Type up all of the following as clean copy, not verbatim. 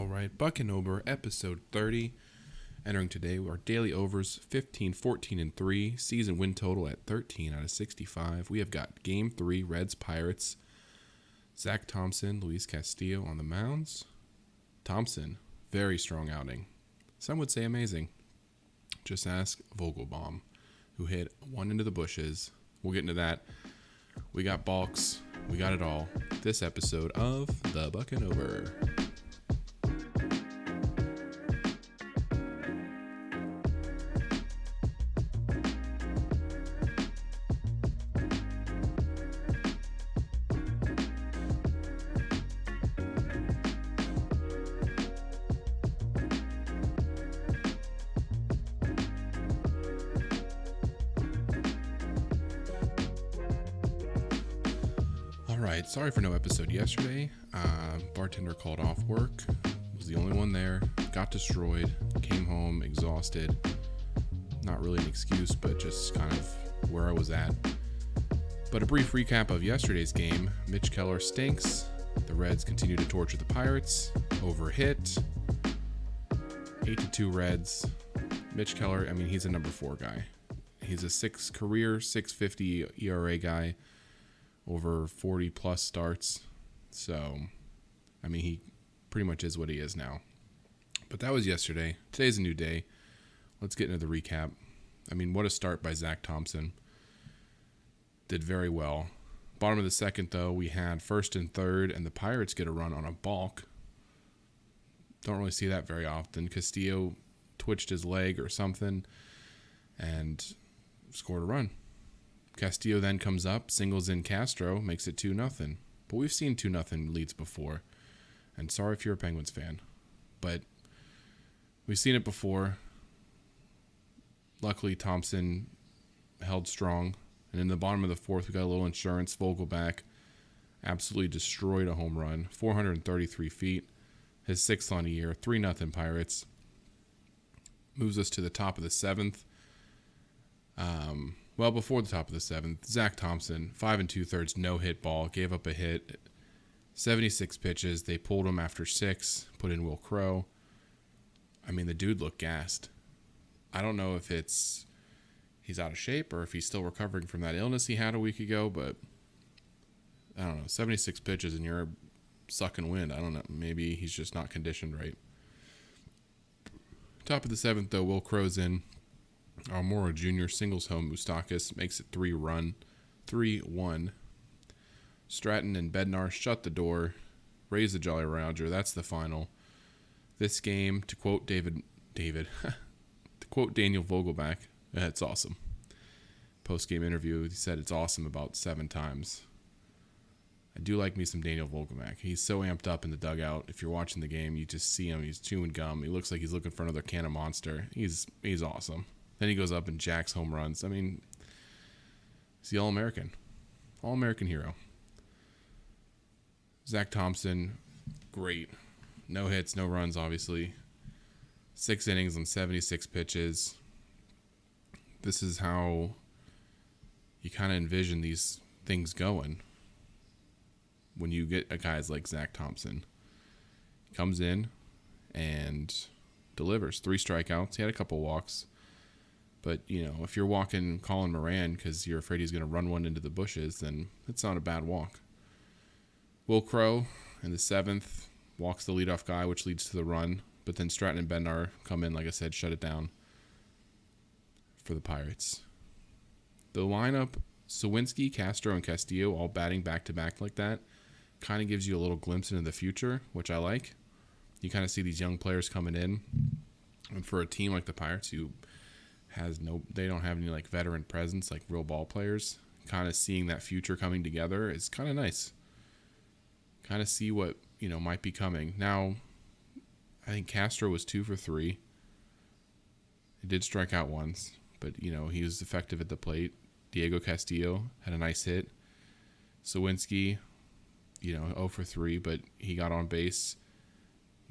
All right, Bucnover, episode 30. Entering today, our daily overs 15, 14, and 3. Season win total at 13 out of 65. We have got Game 3, Reds, Pirates. Zach Thompson, Luis Castillo on the mounds. Thompson, very strong outing. Some would say amazing. Just ask Vogelbomb, who hit one into the bushes. We'll get into that. We got Balks. We got it all. This episode of the Bucnover. Alright, sorry for no episode yesterday. Bartender called off work. Was the only one there. Got destroyed. Came home exhausted. Not really an excuse, but just kind of where I was at. But a brief recap of yesterday's game. Mitch Keller stinks. The Reds continue to torture the Pirates. Overhit. 8-2 Reds. Mitch Keller, he's a number 4 guy. He's a career 650 ERA guy. Over 40 plus starts. So, he pretty much is what he is now. But that was yesterday. Today's a new day. Let's get into the recap. What a start by Zach Thompson. Did very well. Bottom of the second, though, we had first and third, and the Pirates get a run on a balk. Don't really see that very often. Castillo twitched his leg or something and scored a run. Castillo then comes up, singles in Castro, makes it 2-0. But we've seen 2-0 leads before. And sorry if you're a Penguins fan. But we've seen it before. Luckily, Thompson held strong. And in the bottom of the fourth, we got a little insurance. Vogelback absolutely destroyed a home run. 433 feet. His 6th on the year. 3-0 Pirates. Moves us to the top of the 7th. Well, before the top of the 7th, Zach Thompson, 5 2/3, no-hit ball, gave up a hit, 76 pitches. They pulled him after 6, put in Will Crow. The dude looked gassed. I don't know if he's out of shape or if he's still recovering from that illness he had a week ago, but I don't know, 76 pitches and you're sucking wind. I don't know, maybe he's just not conditioned right. Top of the 7th, though, Will Crow's in. Almora Jr. singles home Moustakis, makes it 3-1. Stratton and Bednar shut the door, raise the Jolly Roger. That's the final. This game, to quote to quote Daniel Vogelback, it's awesome. Post-game interview, he said it's awesome about 7 times. I do like me some Daniel Vogelback. He's so amped up in the dugout. If you're watching the game, you just see him. He's chewing gum. He looks like he's looking for another can of Monster. He's awesome. Then he goes up and jacks home runs. He's the All-American. All-American hero. Zach Thompson, great. No hits, no runs, obviously. 6 innings on 76 pitches. This is how you kind of envision these things going when you get a guys like Zach Thompson. Comes in and delivers. 3 strikeouts. He had a couple walks. But, if you're walking Colin Moran because you're afraid he's going to run one into the bushes, then it's not a bad walk. Will Crow in the 7th walks the leadoff guy, which leads to the run. But then Stratton and Bednar come in, like I said, shut it down for the Pirates. The lineup, Sawinski, Castro, and Castillo all batting back-to-back like that kind of gives you a little glimpse into the future, which I like. You kind of see these young players coming in. And for a team like the Pirates who they don't have any veteran presence like real ball players, kind of seeing that future coming together is kind of nice. Kind of see what might be coming. Now I think Castro was 2 for 3. He did strike out once, but he was effective at the plate. Diego Castillo had a nice hit. Sawinski 0 for 3, but he got on base,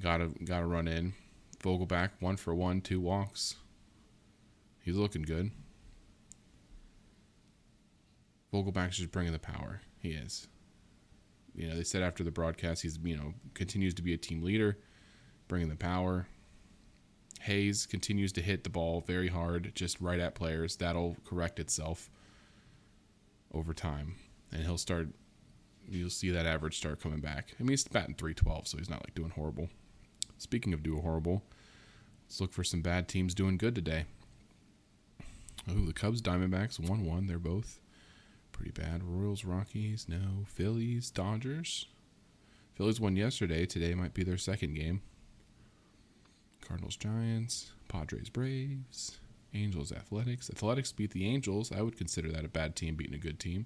got a run in. Vogelback 1 for 1, 2 walks. He's looking good. Vogelback's just bringing the power. He is. They said after the broadcast, he's, continues to be a team leader. bringing the power. Hayes continues to hit the ball very hard, just right at players. That'll correct itself over time. And you'll see that average start coming back. I mean, he's batting .312, so he's not like doing horrible. Speaking of doing horrible, let's look for some bad teams doing good today. Oh, the Cubs, Diamondbacks, 1-1. They're both pretty bad. Royals, Rockies, no. Phillies, Dodgers. Phillies won yesterday. Today might be their second game. Cardinals, Giants. Padres, Braves. Angels, Athletics. Athletics beat the Angels. I would consider that a bad team beating a good team.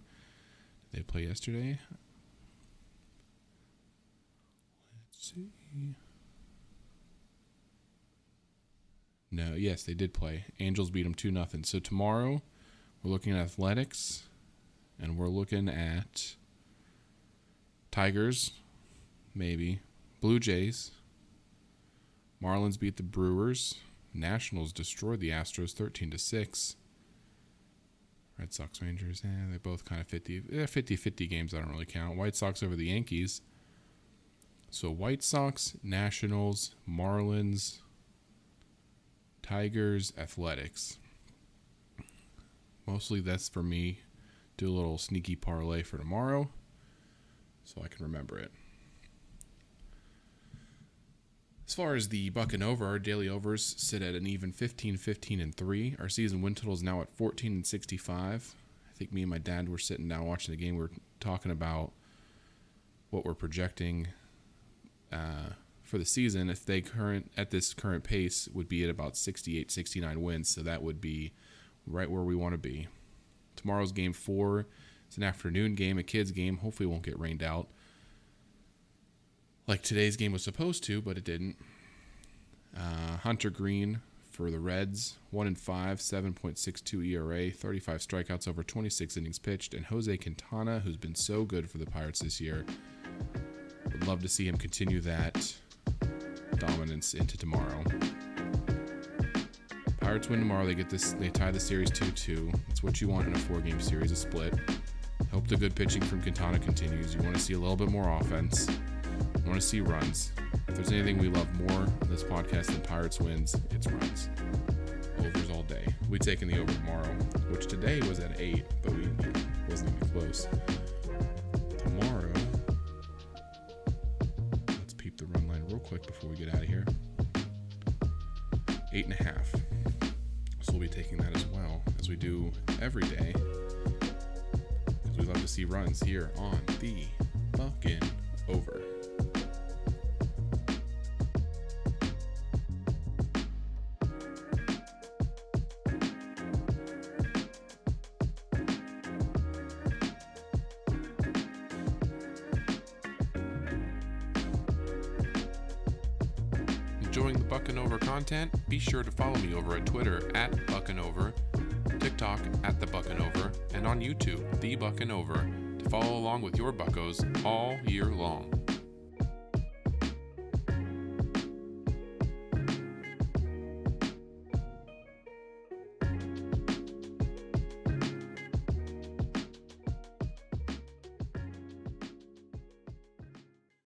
Did they play yesterday? Let's see. No, yes, they did play. Angels beat them 2-0. So tomorrow, we're looking at Athletics, and we're looking at Tigers, maybe. Blue Jays. Marlins beat the Brewers. Nationals destroyed the Astros 13-6. Red Sox, Rangers, they're both kind of 50-50 games. I don't really count. White Sox over the Yankees. So White Sox, Nationals, Marlins, Tigers, Athletics. Mostly that's for me. Do a little sneaky parlay for tomorrow so I can remember it. As far as the Bucnover, our daily overs sit at an even 15-15-3. Our season win total is now at 14-65. I think me and my dad were sitting down watching the game. We were talking about what we're projecting for the season. If they at this current pace would be at about 68-69 wins, so that would be right where we want to be. Tomorrow's game 4 is an afternoon game, a kids game. Hopefully it won't get rained out like today's game was supposed to, but it didn't. Hunter Green for the Reds, 1-5, 7.62 ERA, 35 strikeouts over 26 innings pitched, and Jose Quintana, who's been so good for the Pirates this year. Would love to see him continue that dominance into tomorrow. Pirates win tomorrow. They tie the series 2-2. That's what you want in a 4-game series, a split. Hope the good pitching from Quintana continues. You want to see a little bit more offense. You want to see runs. If there's anything we love more in this podcast than Pirates wins, it's runs. Overs all day. We're taking the over tomorrow, which today was at 8, but we wasn't even close. Tomorrow, let's peep the run line real quick before we get out of here. 8.5. So we'll be taking that as well, as we do every day, because we love to see runs here on the Bucnover. Enjoying the Bucnover content? Be sure to follow me over at Twitter at Bucnover, TikTok at the Bucnover, and on YouTube, the Bucnover, to follow along with your buccos all year long.